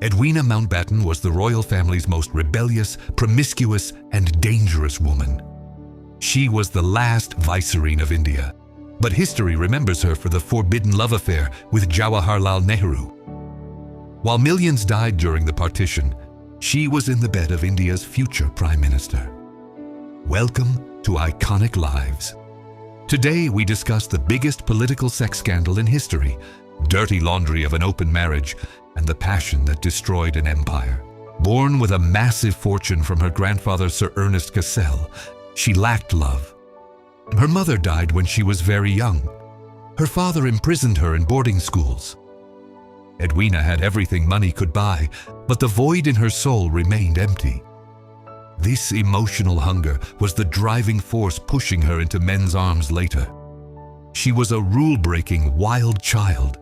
Edwina Mountbatten was the royal family's most rebellious, promiscuous, and dangerous woman. She was the last Vicereine of India, but history remembers her for the forbidden love affair with Jawaharlal Nehru. While millions died during the partition, she was in the bed of India's future Prime Minister. Welcome to Iconic Lives. Today we discuss the biggest political sex scandal in history, dirty laundry of an open marriage, and the passion that destroyed an empire. Born with a massive fortune from her grandfather Sir Ernest Cassell, she lacked love. Her mother died when she was very young. Her father imprisoned her in boarding schools. Edwina had everything money could buy, but the void in her soul remained empty. This emotional hunger was the driving force pushing her into men's arms later. She was a rule-breaking, wild child.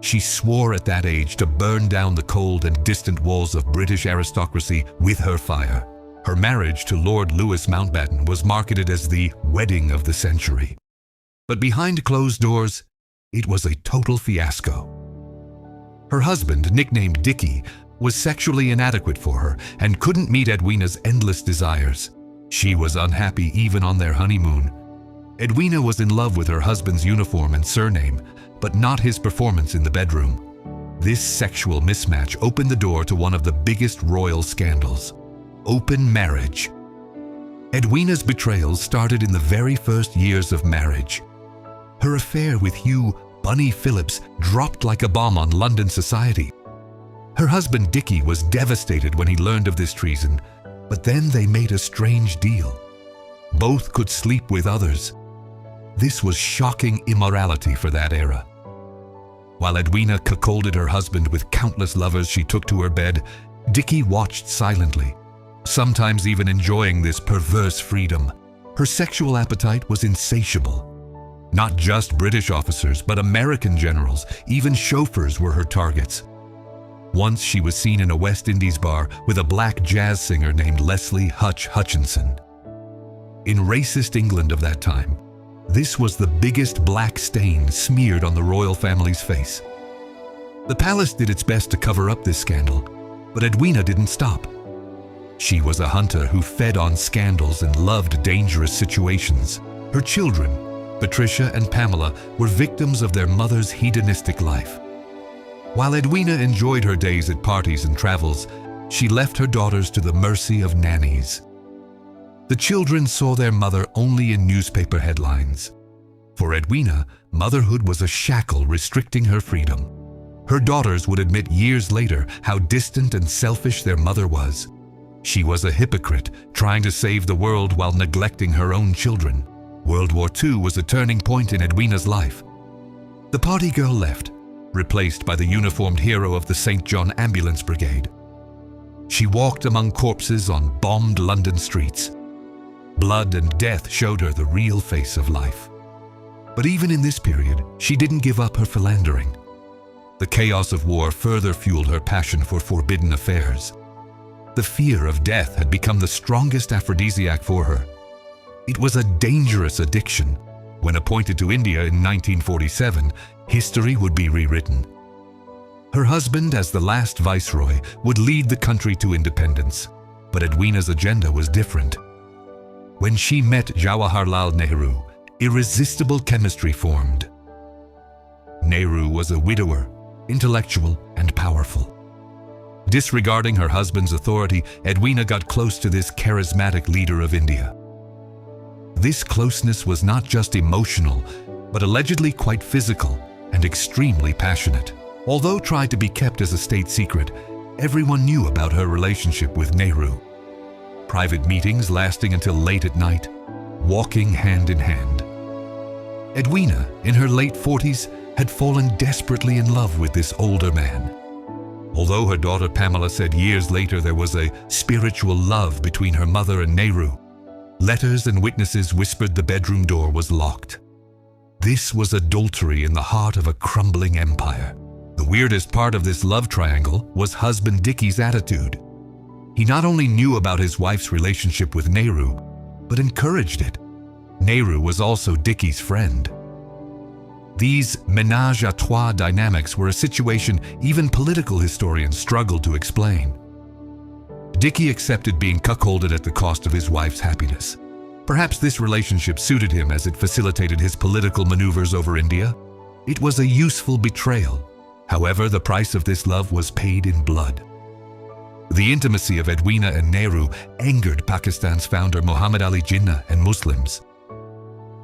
She swore at that age to burn down the cold and distant walls of British aristocracy with her fire. Her marriage to Lord Louis Mountbatten was marketed as the wedding of the century. But behind closed doors, it was a total fiasco. Her husband, nicknamed Dickie, was sexually inadequate for her and couldn't meet Edwina's endless desires. She was unhappy even on their honeymoon. Edwina was in love with her husband's uniform and surname, but not his performance in the bedroom. This sexual mismatch opened the door to one of the biggest royal scandals: open marriage. Edwina's betrayal started in the very first years of marriage. Her affair with Hugh "Bunny" Phillips dropped like a bomb on London society. Her husband Dickie was devastated when he learned of this treason, but then they made a strange deal. Both could sleep with others. This was shocking immorality for that era. While Edwina cuckolded her husband with countless lovers she took to her bed, Dickie watched silently, sometimes even enjoying this perverse freedom. Her sexual appetite was insatiable. Not just British officers, but American generals, even chauffeurs were her targets. Once she was seen in a West Indies bar with a black jazz singer named Leslie Hutch Hutchinson. In racist England of that time, this was the biggest black stain smeared on the royal family's face. The palace did its best to cover up this scandal, but Edwina didn't stop. She was a hunter who fed on scandals and loved dangerous situations. Her children, Patricia and Pamela, were victims of their mother's hedonistic life. While Edwina enjoyed her days at parties and travels, she left her daughters to the mercy of nannies. The children saw their mother only in newspaper headlines. For Edwina, motherhood was a shackle restricting her freedom. Her daughters would admit years later how distant and selfish their mother was. She was a hypocrite, trying to save the world while neglecting her own children. World War II was a turning point in Edwina's life. The party girl left, replaced by the uniformed hero of the St. John Ambulance Brigade. She walked among corpses on bombed London streets. Blood and death showed her the real face of life. But even in this period, she didn't give up her philandering. The chaos of war further fueled her passion for forbidden affairs. The fear of death had become the strongest aphrodisiac for her. It was a dangerous addiction. When appointed to India in 1947, history would be rewritten. Her husband, as the last viceroy, would lead the country to independence, but Edwina's agenda was different. When she met Jawaharlal Nehru, irresistible chemistry formed. Nehru was a widower, intellectual and powerful. Disregarding her husband's authority, Edwina got close to this charismatic leader of India. This closeness was not just emotional, but allegedly quite physical and extremely passionate. Although tried to be kept as a state secret, everyone knew about her relationship with Nehru. Private meetings lasting until late at night, walking hand in hand. Edwina, in her late 40s, had fallen desperately in love with this older man. Although her daughter Pamela said years later there was a spiritual love between her mother and Nehru, letters and witnesses whispered the bedroom door was locked. This was adultery in the heart of a crumbling empire. The weirdest part of this love triangle was husband Dickie's attitude. He not only knew about his wife's relationship with Nehru, but encouraged it. Nehru was also Dickie's friend. These ménage à trois dynamics were a situation even political historians struggled to explain. Dickey accepted being cuckolded at the cost of his wife's happiness. Perhaps this relationship suited him as it facilitated his political maneuvers over India. It was a useful betrayal. However, the price of this love was paid in blood. The intimacy of Edwina and Nehru angered Pakistan's founder Muhammad Ali Jinnah and Muslims.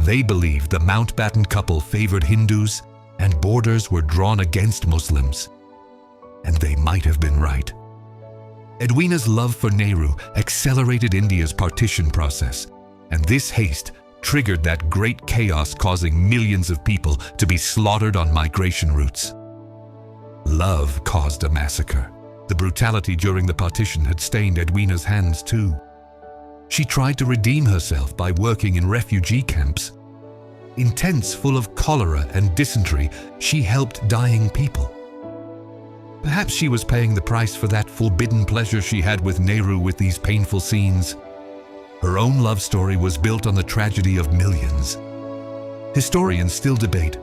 They believed the Mountbatten couple favored Hindus and borders were drawn against Muslims. And they might have been right. Edwina's love for Nehru accelerated India's partition process, and this haste triggered that great chaos causing millions of people to be slaughtered on migration routes. Love caused a massacre. The brutality during the partition had stained Edwina's hands too. She tried to redeem herself by working in refugee camps. In tents full of cholera and dysentery, she helped dying people. Perhaps she was paying the price for that forbidden pleasure she had with Nehru with these painful scenes. Her own love story was built on the tragedy of millions. Historians still debate,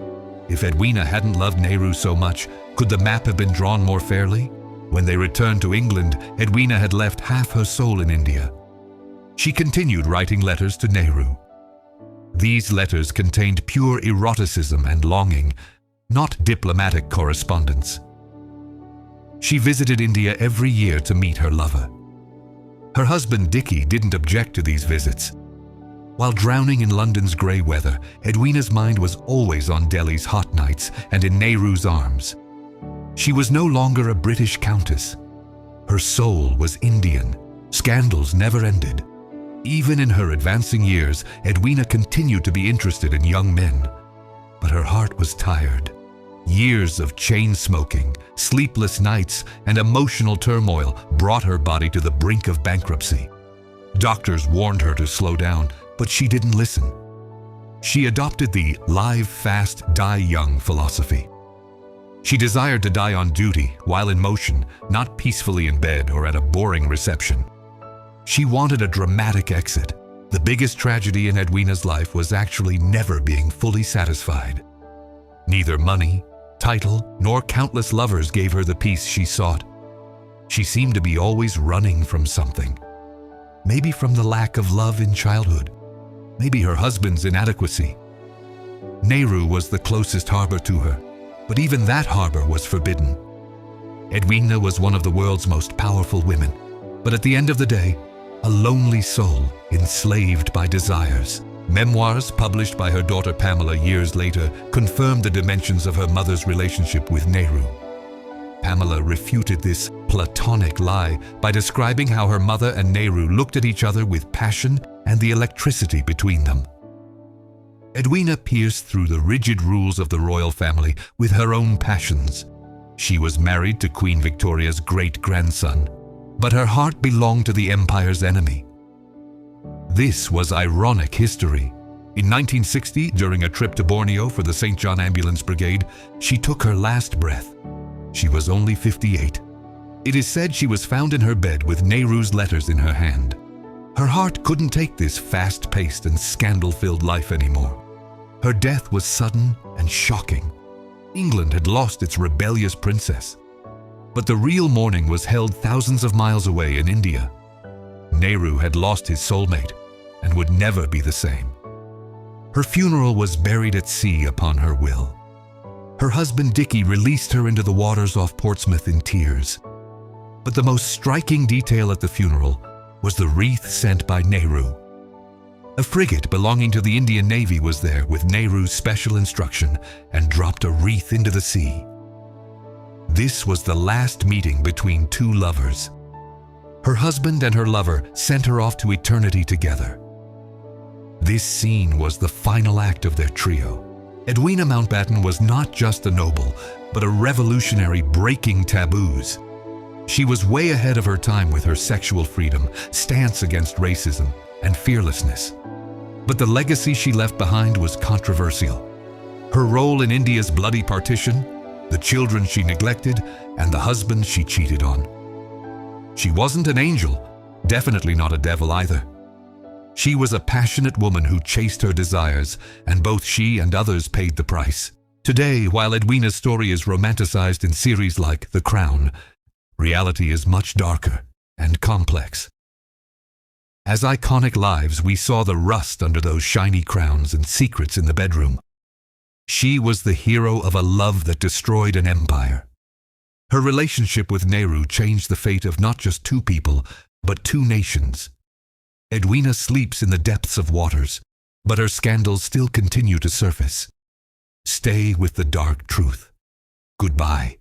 if Edwina hadn't loved Nehru so much, could the map have been drawn more fairly? When they returned to England, Edwina had left half her soul in India. She continued writing letters to Nehru. These letters contained pure eroticism and longing, not diplomatic correspondence. She visited India every year to meet her lover. Her husband Dickey didn't object to these visits. While drowning in London's grey weather, Edwina's mind was always on Delhi's hot nights and in Nehru's arms. She was no longer a British countess. Her soul was Indian. Scandals never ended. Even in her advancing years, Edwina continued to be interested in young men. But her heart was tired. Years of chain smoking, sleepless nights, and emotional turmoil brought her body to the brink of bankruptcy. Doctors warned her to slow down, but she didn't listen. She adopted the live fast, die young philosophy. She desired to die on duty, while in motion, not peacefully in bed or at a boring reception. She wanted a dramatic exit. The biggest tragedy in Edwina's life was actually never being fully satisfied. Neither money, title, nor countless lovers gave her the peace she sought. She seemed to be always running from something. Maybe from the lack of love in childhood. Maybe her husband's inadequacy. Nehru was the closest harbor to her, but even that harbor was forbidden. Edwina was one of the world's most powerful women, but at the end of the day, a lonely soul enslaved by desires. Memoirs published by her daughter Pamela years later confirmed the dimensions of her mother's relationship with Nehru. Pamela refuted this platonic lie by describing how her mother and Nehru looked at each other with passion and the electricity between them. Edwina pierced through the rigid rules of the royal family with her own passions. She was married to Queen Victoria's great-grandson, but her heart belonged to the empire's enemy. This was ironic history. In 1960, during a trip to Borneo for the St. John Ambulance Brigade, she took her last breath. She was only 58. It is said she was found in her bed with Nehru's letters in her hand. Her heart couldn't take this fast-paced and scandal-filled life anymore. Her death was sudden and shocking. England had lost its rebellious princess. But the real mourning was held thousands of miles away in India. Nehru had lost his soulmate and would never be the same. Her funeral was buried at sea upon her will. Her husband Dickey released her into the waters off Portsmouth in tears. But the most striking detail at the funeral was the wreath sent by Nehru. A frigate belonging to the Indian Navy was there with Nehru's special instruction and dropped a wreath into the sea. This was the last meeting between two lovers. Her husband and her lover sent her off to eternity together. This scene was the final act of their trio. Edwina Mountbatten was not just a noble, but a revolutionary breaking taboos. She was way ahead of her time with her sexual freedom, stance against racism, and fearlessness. But the legacy she left behind was controversial. Her role in India's bloody partition, the children she neglected, and the husband she cheated on. She wasn't an angel, definitely not a devil either. She was a passionate woman who chased her desires, and both she and others paid the price. Today, while Edwina's story is romanticized in series like The Crown, reality is much darker and complex. As iconic lives, we saw the rust under those shiny crowns and secrets in the bedroom. She was the hero of a love that destroyed an empire. Her relationship with Nehru changed the fate of not just two people, but two nations. Edwina sleeps in the depths of waters, but her scandals still continue to surface. Stay with the dark truth. Goodbye.